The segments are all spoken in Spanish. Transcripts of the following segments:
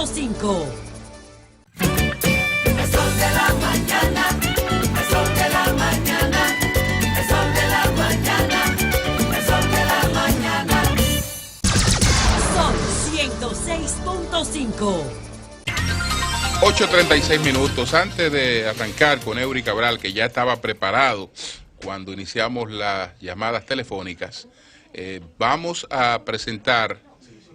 6.5. El sol de la mañana, el sol de la mañana, el sol de la mañana, el sol de la mañana. Sol 106.5. 8:36 minutos. Antes de arrancar con Eury Cabral, que ya estaba preparado cuando iniciamos las llamadas telefónicas, vamos a presentar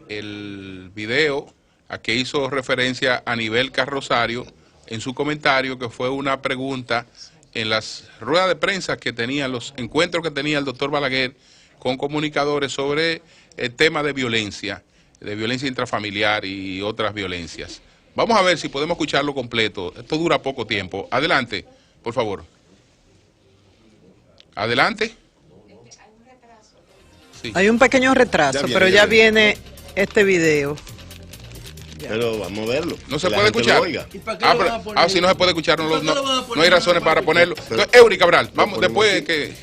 el video a que hizo referencia Anibel Carrosario en su comentario, que fue una pregunta en las ruedas de prensa que tenía, los encuentros que tenía el doctor Balaguer con comunicadores sobre el tema de violencia intrafamiliar y otras violencias. Vamos a ver si podemos escucharlo completo. Esto dura poco tiempo. Adelante, por favor. Adelante. Sí. Hay un pequeño retraso, pero ya viene este video. Pero vamos a verlo. No se puede escuchar. Si no se puede escuchar, no hay razones para ponerlo. Entonces, Eury Cabral, vamos después que...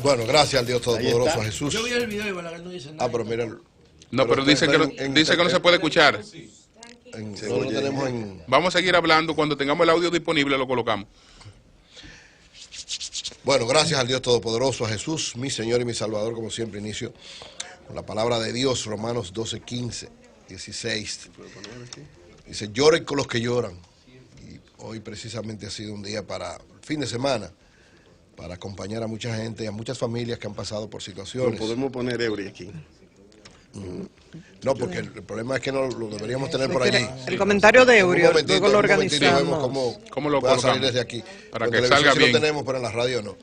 Bueno, gracias al Dios Todopoderoso, a Jesús. Yo vi el video y Balaguer no dice nada. Pero mira. No, pero dice que no se puede escuchar. Vamos a seguir hablando. Cuando tengamos el audio disponible lo colocamos. Bueno, gracias al Dios Todopoderoso, a Jesús, mi Señor y mi Salvador. Como siempre inicio con la palabra de Dios, Romanos 12, 15, 16. Dice, lloren con los que lloran. Y hoy precisamente ha sido un día para el fin de semana, para acompañar a mucha gente y a muchas familias que han pasado por situaciones. No podemos poner Eury aquí. No, porque el problema es que no lo deberíamos tener por allí. El comentario de Eury, luego lo organizamos. ¿Cómo lo pueda salir desde aquí? Para que salga bien. Sí lo tenemos, pero en la radio no.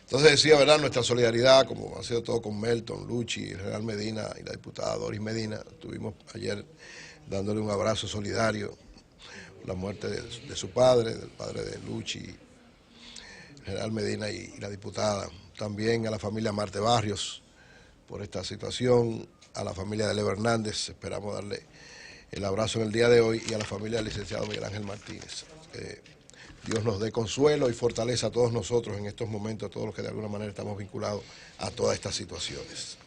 Entonces decía, ¿verdad? Nuestra solidaridad, como ha sido todo con Melton, Luchi, el general Medina y la diputada Doris Medina. Estuvimos ayer dándole un abrazo solidario por la muerte de su padre, del padre de Luchi, el general Medina y la diputada. También a la familia Marte Barrios por esta situación, a la familia de Leo Hernández, esperamos darle el abrazo en el día de hoy, y a la familia del licenciado Miguel Ángel Martínez. Dios nos dé consuelo y fortaleza a todos nosotros en estos momentos, a todos los que de alguna manera estamos vinculados a todas estas situaciones.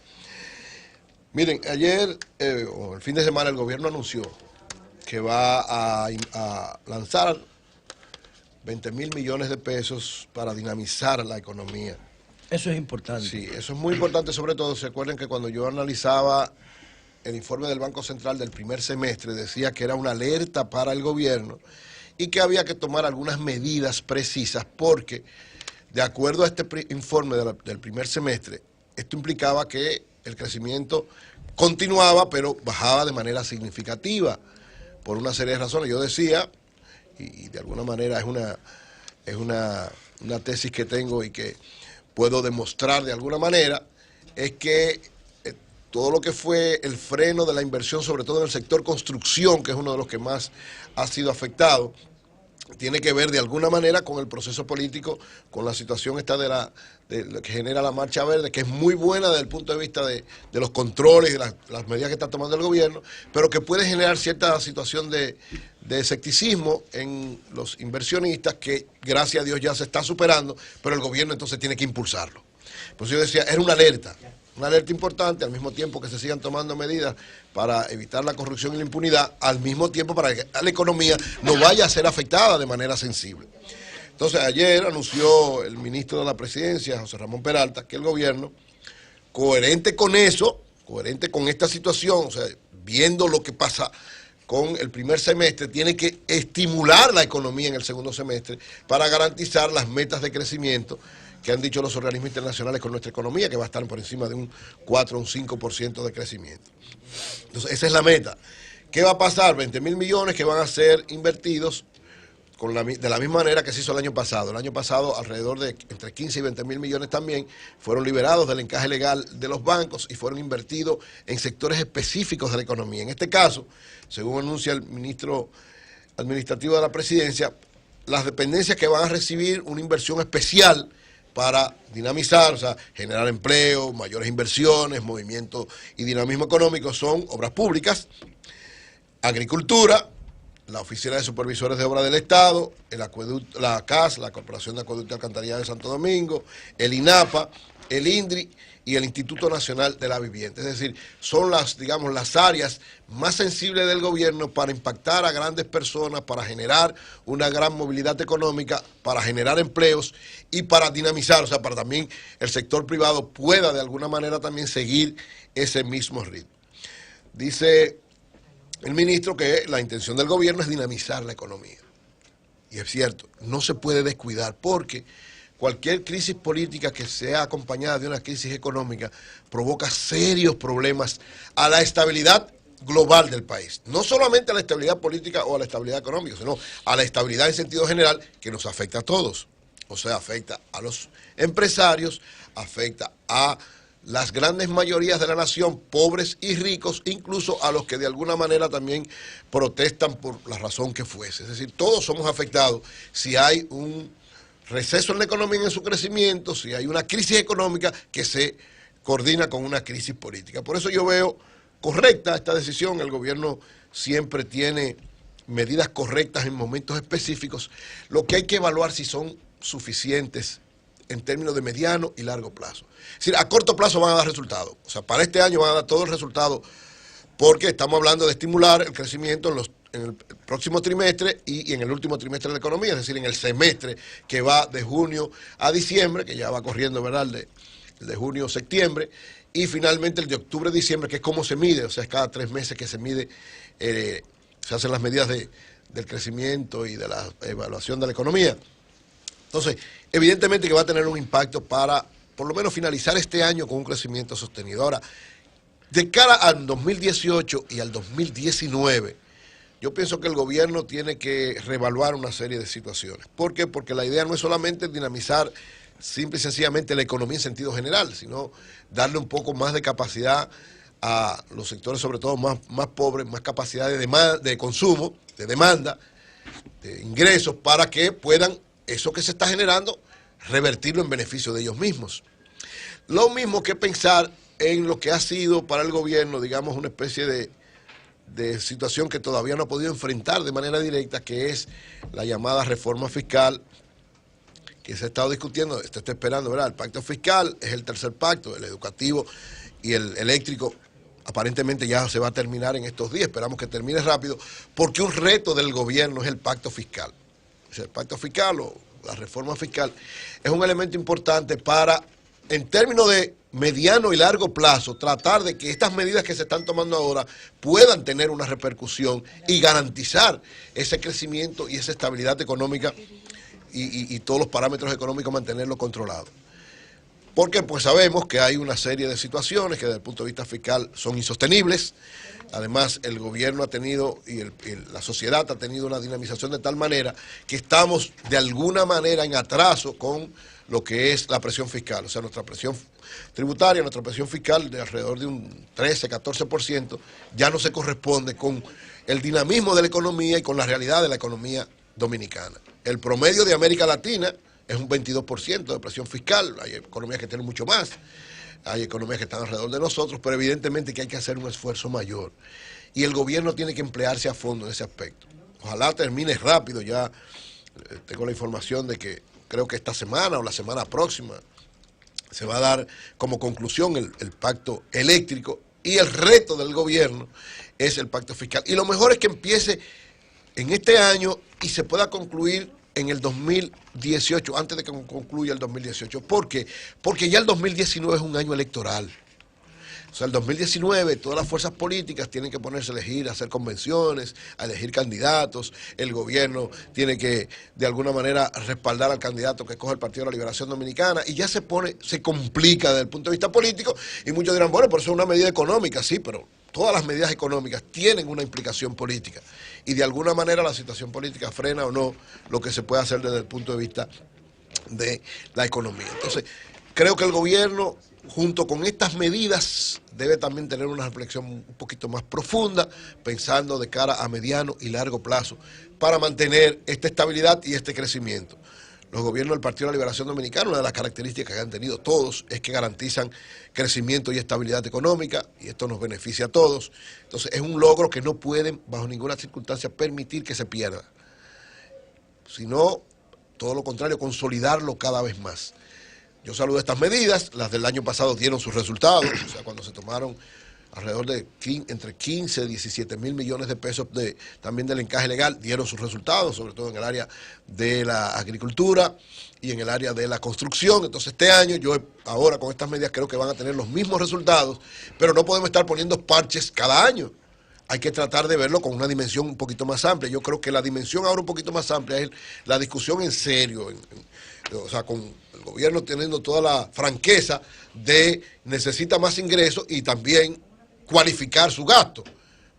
Miren, ayer, o el fin de semana, el gobierno anunció que va a lanzar 20.000 millones de pesos para dinamizar la economía. Eso es importante. Sí, eso es muy importante, sobre todo, se acuerdan que cuando yo analizaba el informe del Banco Central del primer semestre, decía que era una alerta para el gobierno y que había que tomar algunas medidas precisas porque, de acuerdo a este informe del primer semestre, esto implicaba que el crecimiento continuaba, pero bajaba de manera significativa por una serie de razones. Yo decía, y de alguna manera es una tesis que tengo y que puedo demostrar de alguna manera, es que todo lo que fue el freno de la inversión, sobre todo en el sector construcción, que es uno de los que más ha sido afectado, tiene que ver de alguna manera con el proceso político, con la situación esta de lo que genera la Marcha Verde, que es muy buena desde el punto de vista de los controles y de las medidas que está tomando el gobierno, pero que puede generar cierta situación de escepticismo en los inversionistas, que gracias a Dios ya se está superando, pero el gobierno entonces tiene que impulsarlo. Por eso yo decía, era una alerta importante, al mismo tiempo que se sigan tomando medidas para evitar la corrupción y la impunidad, al mismo tiempo para que la economía no vaya a ser afectada de manera sensible. Entonces ayer anunció el ministro de la Presidencia, José Ramón Peralta, que el gobierno, coherente con eso, coherente con esta situación, o sea, viendo lo que pasa con el primer semestre, tiene que estimular la economía en el segundo semestre para garantizar las metas de crecimiento que han dicho los organismos internacionales con nuestra economía, que va a estar por encima de un 4 o un 5% de crecimiento. Entonces, esa es la meta. ¿Qué va a pasar? 20.000 millones que van a ser invertidos de la misma manera que se hizo el año pasado. El año pasado, alrededor de entre 15 y 20.000 millones también fueron liberados del encaje legal de los bancos y fueron invertidos en sectores específicos de la economía. En este caso, según anuncia el ministro administrativo de la Presidencia, las dependencias que van a recibir una inversión especial para dinamizar, o sea, generar empleo, mayores inversiones, movimiento y dinamismo económico son obras públicas, agricultura, la Oficina de Supervisores de Obras del Estado, el acueducto, la CAS, la Corporación de Acueducto y Alcantarillado de Santo Domingo, el INAPA el INDRI y el Instituto Nacional de la Vivienda. Es decir, son las áreas más sensibles del gobierno para impactar a grandes personas, para generar una gran movilidad económica, para generar empleos y para dinamizar, o sea, para también el sector privado pueda de alguna manera también seguir ese mismo ritmo. Dice el ministro que la intención del gobierno es dinamizar la economía. Y es cierto, no se puede descuidar porque cualquier crisis política que sea acompañada de una crisis económica provoca serios problemas a la estabilidad global del país. No solamente a la estabilidad política o a la estabilidad económica, sino a la estabilidad en sentido general que nos afecta a todos. O sea, afecta a los empresarios, afecta a las grandes mayorías de la nación, pobres y ricos, incluso a los que de alguna manera también protestan por la razón que fuese. Es decir, todos somos afectados si hay un receso en la economía en su crecimiento, si hay una crisis económica que se coordina con una crisis política. Por eso yo veo correcta esta decisión. El gobierno siempre tiene medidas correctas en momentos específicos. Lo que hay que evaluar si son suficientes en términos de mediano y largo plazo. Es decir, a corto plazo van a dar resultados. O sea, para este año van a dar todo el resultado porque estamos hablando de estimular el crecimiento en el próximo trimestre y en el último trimestre de la economía, es decir, en el semestre que va de junio a diciembre, que ya va corriendo, ¿verdad?, el de junio a septiembre, y finalmente el de octubre a diciembre, que es como se mide, o sea, es cada 3 meses que se mide, se hacen las medidas del crecimiento y de la evaluación de la economía. Entonces, evidentemente que va a tener un impacto para, por lo menos, finalizar este año con un crecimiento sostenido. Ahora, de cara al 2018 y al 2019, yo pienso que el gobierno tiene que reevaluar una serie de situaciones. ¿Por qué? Porque la idea no es solamente dinamizar simple y sencillamente la economía en sentido general, sino darle un poco más de capacidad a los sectores, sobre todo más pobres, más capacidad de consumo, de demanda, de ingresos, para que puedan eso que se está generando, revertirlo en beneficio de ellos mismos. Lo mismo que pensar en lo que ha sido para el gobierno, digamos, una especie de situación que todavía no ha podido enfrentar de manera directa, que es la llamada reforma fiscal, que se ha estado discutiendo, se está esperando, ¿verdad? El pacto fiscal es el tercer pacto, el educativo y el eléctrico, aparentemente ya se va a terminar en estos días, esperamos que termine rápido, porque un reto del gobierno es el pacto fiscal. O sea, el pacto fiscal o la reforma fiscal es un elemento importante para, en términos de mediano y largo plazo, tratar de que estas medidas que se están tomando ahora puedan tener una repercusión y garantizar ese crecimiento y esa estabilidad económica y todos los parámetros económicos mantenerlo controlado. Porque pues sabemos que hay una serie de situaciones que desde el punto de vista fiscal son insostenibles. Además, el gobierno ha tenido y la sociedad ha tenido una dinamización de tal manera que estamos de alguna manera en atraso con lo que es la presión fiscal. O sea, nuestra presión tributaria, nuestra presión fiscal de alrededor de un 13-14% ya no se corresponde con el dinamismo de la economía y con la realidad de la economía dominicana. El promedio de América Latina es un 22% de presión fiscal. Hay economías que tienen mucho más, hay economías que están alrededor de nosotros, pero evidentemente que hay que hacer un esfuerzo mayor. Y el gobierno tiene que emplearse a fondo en ese aspecto. Ojalá termine rápido, ya tengo la información de que creo que esta semana o la semana próxima se va a dar como conclusión el pacto eléctrico y el reto del gobierno es el pacto fiscal. Y lo mejor es que empiece en este año y se pueda concluir en el 2018, antes de que concluya el 2018. ¿Por qué? Porque ya el 2019 es un año electoral. O sea, el 2019 todas las fuerzas políticas tienen que ponerse a elegir, a hacer convenciones, a elegir candidatos. El gobierno tiene que, de alguna manera, respaldar al candidato que escoge el Partido de la Liberación Dominicana. Y ya se complica desde el punto de vista político. Y muchos dirán, bueno, pero eso es una medida económica. Sí, pero todas las medidas económicas tienen una implicación política. Y de alguna manera la situación política frena o no lo que se puede hacer desde el punto de vista de la economía. Entonces, creo que el gobierno, junto con estas medidas, debe también tener una reflexión un poquito más profunda, pensando de cara a mediano y largo plazo, para mantener esta estabilidad y este crecimiento. Los gobiernos del Partido de la Liberación Dominicana, una de las características que han tenido todos es que garantizan crecimiento y estabilidad económica, y esto nos beneficia a todos. Entonces es un logro que no pueden bajo ninguna circunstancia permitir que se pierda, sino todo lo contrario, consolidarlo cada vez más. Yo saludo estas medidas, las del año pasado dieron sus resultados, o sea, cuando se tomaron alrededor de entre 15 y 17 mil millones de pesos también del encaje legal, dieron sus resultados, sobre todo en el área de la agricultura y en el área de la construcción. Entonces este año, yo ahora con estas medidas creo que van a tener los mismos resultados, pero no podemos estar poniendo parches cada año. Hay que tratar de verlo con una dimensión un poquito más amplia. Yo creo que la dimensión ahora un poquito más amplia es la discusión en serio, o sea, con el gobierno teniendo toda la franqueza de necesita más ingresos y también cualificar su gasto,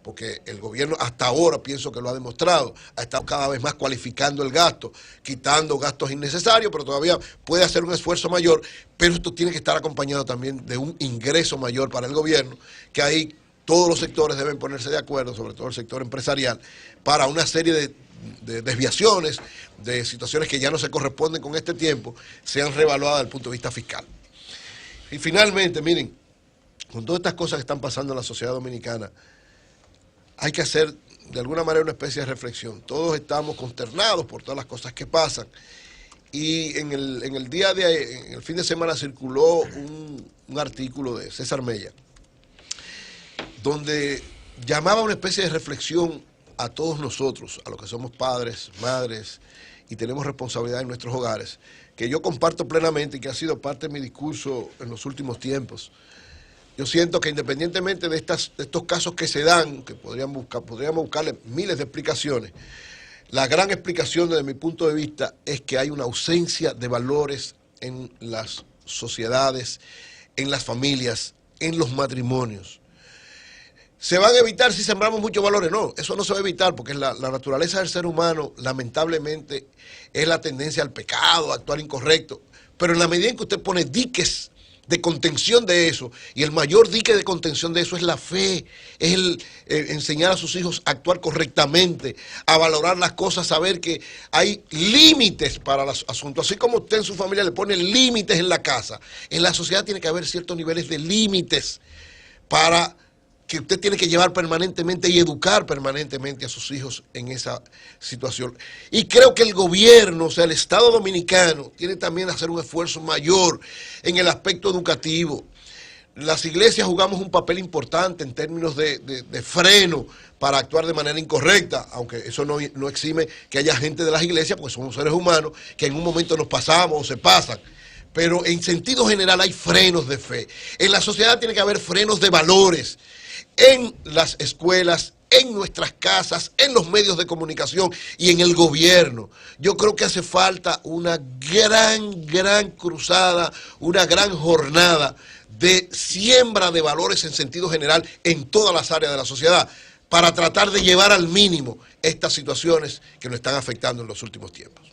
porque el gobierno hasta ahora pienso que lo ha demostrado, ha estado cada vez más cualificando el gasto, quitando gastos innecesarios, pero todavía puede hacer un esfuerzo mayor, pero esto tiene que estar acompañado también de un ingreso mayor para el gobierno, que ahí todos los sectores deben ponerse de acuerdo, sobre todo el sector empresarial, para una serie de desviaciones, de situaciones que ya no se corresponden con este tiempo, sean reevaluadas desde el punto de vista fiscal. Y finalmente, miren, con todas estas cosas que están pasando en la sociedad dominicana, hay que hacer de alguna manera una especie de reflexión. Todos estamos consternados por todas las cosas que pasan. Y en el fin de semana circuló un artículo de César Mella, donde llamaba a una especie de reflexión a todos nosotros, a los que somos padres, madres, y tenemos responsabilidad en nuestros hogares, que yo comparto plenamente y que ha sido parte de mi discurso en los últimos tiempos. Yo siento que independientemente de estos casos que se dan, que podríamos buscarle miles de explicaciones, la gran explicación desde mi punto de vista es que hay una ausencia de valores en las sociedades, en las familias, en los matrimonios. ¿Se van a evitar si sembramos muchos valores? No, eso no se va a evitar porque la naturaleza del ser humano, lamentablemente, es la tendencia al pecado, a actuar incorrecto. Pero en la medida en que usted pone diques de contención de eso, y el mayor dique de contención de eso es la fe, es el enseñar a sus hijos a actuar correctamente, a valorar las cosas, saber que hay límites para los asuntos. Así como usted en su familia le pone límites en la casa, en la sociedad tiene que haber ciertos niveles de límites para que usted tiene que llevar permanentemente y educar permanentemente a sus hijos en esa situación. Y creo que el gobierno, o sea, el Estado Dominicano, tiene también que hacer un esfuerzo mayor en el aspecto educativo. Las iglesias jugamos un papel importante en términos de freno para actuar de manera incorrecta, aunque eso no exime que haya gente de las iglesias, porque somos seres humanos, que en un momento nos pasamos o se pasan. Pero en sentido general hay frenos de fe. En la sociedad tiene que haber frenos de valores. En las escuelas, en nuestras casas, en los medios de comunicación y en el gobierno. Yo creo que hace falta una gran cruzada, una gran jornada de siembra de valores en sentido general en todas las áreas de la sociedad para tratar de llevar al mínimo estas situaciones que nos están afectando en los últimos tiempos.